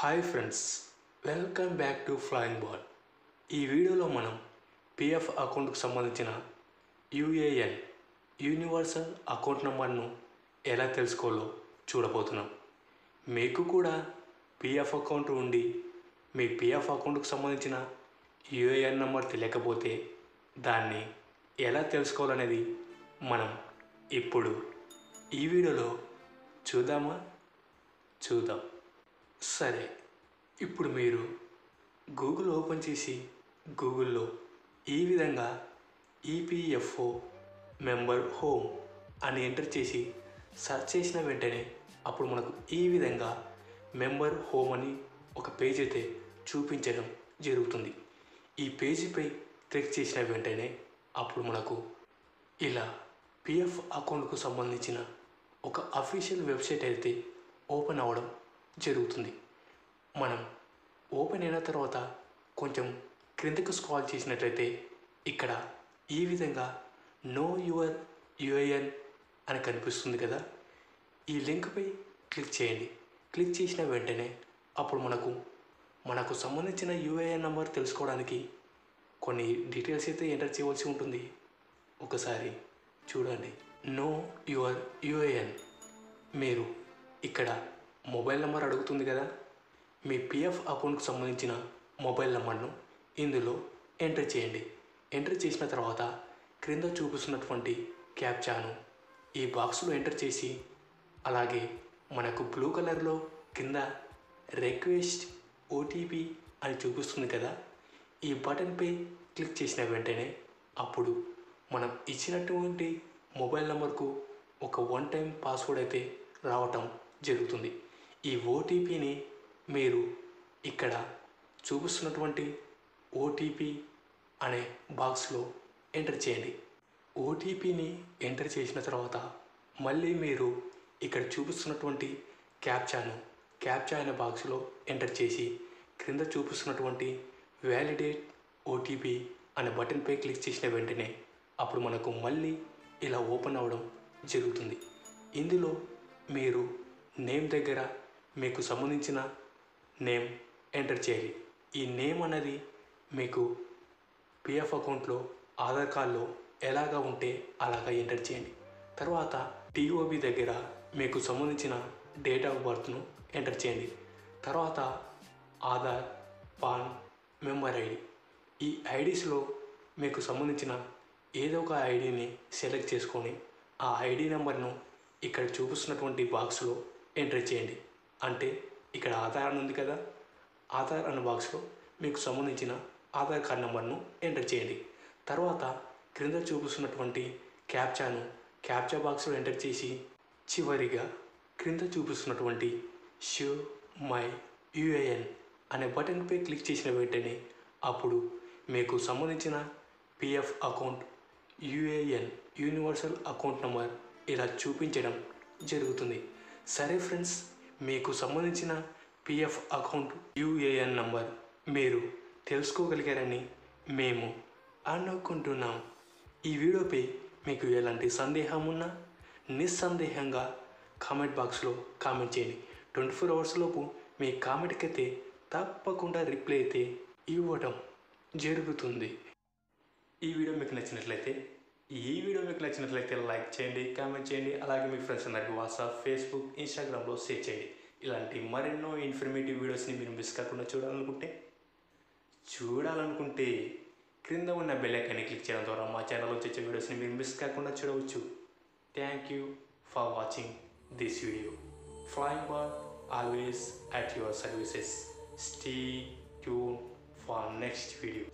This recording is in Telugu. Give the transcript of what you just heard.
Hi friends, welcome back to flying ball. ఈ వీడియోలో మనం పిఎఫ్ అకౌంట్కు సంబంధించిన యూఏఎన్ యూనివర్సల్ అకౌంట్ నెంబర్ను ఎలా తెలుసుకోవాలో చూడబోతున్నాం. మీకు కూడా పిఎఫ్ అకౌంట్ ఉండి మీ పిఎఫ్ అకౌంట్కు సంబంధించిన యూఏఎన్ నెంబర్ తెలియకపోతే దాన్ని ఎలా తెలుసుకోవాలనేది మనం ఇప్పుడు ఈ వీడియోలో చూద్దాం. సరే, ఇప్పుడు మీరు గూగుల్ ఓపెన్ చేసి గూగుల్లో ఈ విధంగా ఈపీఎఫ్ఓ మెంబర్ హోమ్ అని ఎంటర్ చేసి సెర్చ్ చేసిన వెంటనే అప్పుడు మనకు ఈ విధంగా మెంబర్ హోమ్ అని ఒక పేజ్ అయితే చూపించడం జరుగుతుంది. ఈ పేజీపై క్లిక్ చేసిన వెంటనే అప్పుడు మనకు ఇలా పిఎఫ్ అకౌంట్కు సంబంధించిన ఒక అఫీషియల్ వెబ్సైట్ అయితే ఓపెన్ అవ్వడం జరుగుతుంది. మనం ఓపెన్ అయిన తర్వాత కొంచెం క్రిందకు స్క్రాల్ చేసినట్లయితే ఇక్కడ ఈ విధంగా నో యువర్ యూఏఎన్ అని కనిపిస్తుంది కదా. ఈ లింక్పై క్లిక్ చేయండి. క్లిక్ చేసిన వెంటనే అప్పుడు మనకు సంబంధించిన యూఏఎన్ నెంబర్ తెలుసుకోవడానికి కొన్ని డీటెయిల్స్ అయితే ఎంటర్ చేయవలసి ఉంటుంది. ఒకసారి చూడండి. Know your UAN. మీరు ఇక్కడ మొబైల్ నెంబర్ అడుగుతుంది కదా. మీ పిఎఫ్ అకౌంట్కి సంబంధించిన మొబైల్ నెంబర్ను ఇందులో ఎంటర్ చేయండి. ఎంటర్ చేసిన తర్వాత క్రింద చూపిస్తున్నటువంటి క్యాప్చాను ఈ బాక్స్లో ఎంటర్ చేసి, అలాగే మనకు బ్లూ కలర్లో కింద రిక్వెస్ట్ ఓటీపీ అని చూపిస్తుంది కదా. ఈ బటన్పై క్లిక్ చేసిన వెంటనే అప్పుడు మనం ఇచ్చినటువంటి మొబైల్ నెంబర్కు ఒక వన్ టైం పాస్వర్డ్ అయితే రావటం జరుగుతుంది. ఈ ఓటీపీని మీరు ఇక్కడ చూపిస్తున్నటువంటి ఓటీపీ అనే బాక్స్లో ఎంటర్ చేయండి. ఓటీపీని ఎంటర్ చేసిన తర్వాత మళ్ళీ మీరు ఇక్కడ చూపిస్తున్నటువంటి క్యాప్చా అనే బాక్స్లో ఎంటర్ చేసి క్రింద చూపిస్తున్నటువంటి వ్యాలిడేట్ ఓటీపీ అనే బటన్పై క్లిక్ చేసిన వెంటనే అప్పుడు మనకు మళ్ళీ ఇలా ఓపెన్ అవ్వడం జరుగుతుంది. ఇందులో మీరు నేమ్ దగ్గర మీకు సంబంధించిన నేమ్ ఎంటర్ చేయాలి. ఈ నేమ్ అనేది మీకు పిఎఫ్ అకౌంట్లో ఆధార్ కార్డులో ఎలాగా ఉంటే అలాగా ఎంటర్ చేయండి. తర్వాత టీఓబీ దగ్గర మీకు సంబంధించిన డేట్ ఆఫ్ బర్త్ను ఎంటర్ చేయండి. తర్వాత ఆధార్, పాన్, మెంబర్ ఐడి. ఈ ఐడీస్లో మీకు సంబంధించిన ఏదో ఒక ఐడిని సెలెక్ట్ చేసుకొని ఆ ఐడి నెంబర్ను ఇక్కడ చూపిస్తున్నటువంటి బాక్స్లో ఎంటర్ చేయండి. అంటే ఇక్కడ ఆధార్ అని ఉంది కదా, ఆధార్ అనే బాక్స్లో మీకు సంబంధించిన ఆధార్ కార్డ్ నెంబర్ను ఎంటర్ చేయండి. తర్వాత క్రింద చూపిస్తున్నటువంటి క్యాప్చా బాక్స్లో ఎంటర్ చేసి చివరిగా క్రింద చూపిస్తున్నటువంటి షో మై యూఏఎన్ అనే బటన్పై క్లిక్ చేసిన వెంటనే అప్పుడు మీకు సంబంధించిన PF account UAN universal account number ఇలా చూపించడం జరుగుతుంది. సరే ఫ్రెండ్స్, మీకు సంబంధించిన పిఎఫ్ అకౌంట్ యూఏఎన్ నంబర్ మీరు తెలుసుకోగలిగారని మేము అనుకుంటున్నాం. ఈ వీడియోపై మీకు ఎలాంటి సందేహం ఉన్నా నిస్సందేహంగా కామెంట్ బాక్స్లో కామెంట్ చేయండి. 24 hours లోపు మీ కామెంట్కి అయితే తప్పకుండా రిప్లై అయితే ఇవ్వడం జరుగుతుంది. ఈ వీడియో మీకు నచ్చినట్లయితే లైక్ చేయండి, కామెంట్ చేయండి. అలాగే మీ ఫ్రెండ్స్ అందరికీ వాట్సాప్, ఫేస్బుక్, ఇన్స్టాగ్రామ్లో షేర్ చేయండి. ఇలాంటి మరెన్నో ఇన్ఫర్మేటివ్ వీడియోస్ని మీరు మిస్ కాకుండా చూడాలనుకుంటే క్రింద ఉన్న బెల్ ఐకాన్ని క్లిక్ చేయడం ద్వారా మా ఛానల్లో వచ్చే వీడియోస్ని మీరు మిస్ కాకుండా చూడవచ్చు. Thank you for watching this video. Flying ball always at your services. Stay tune for next video.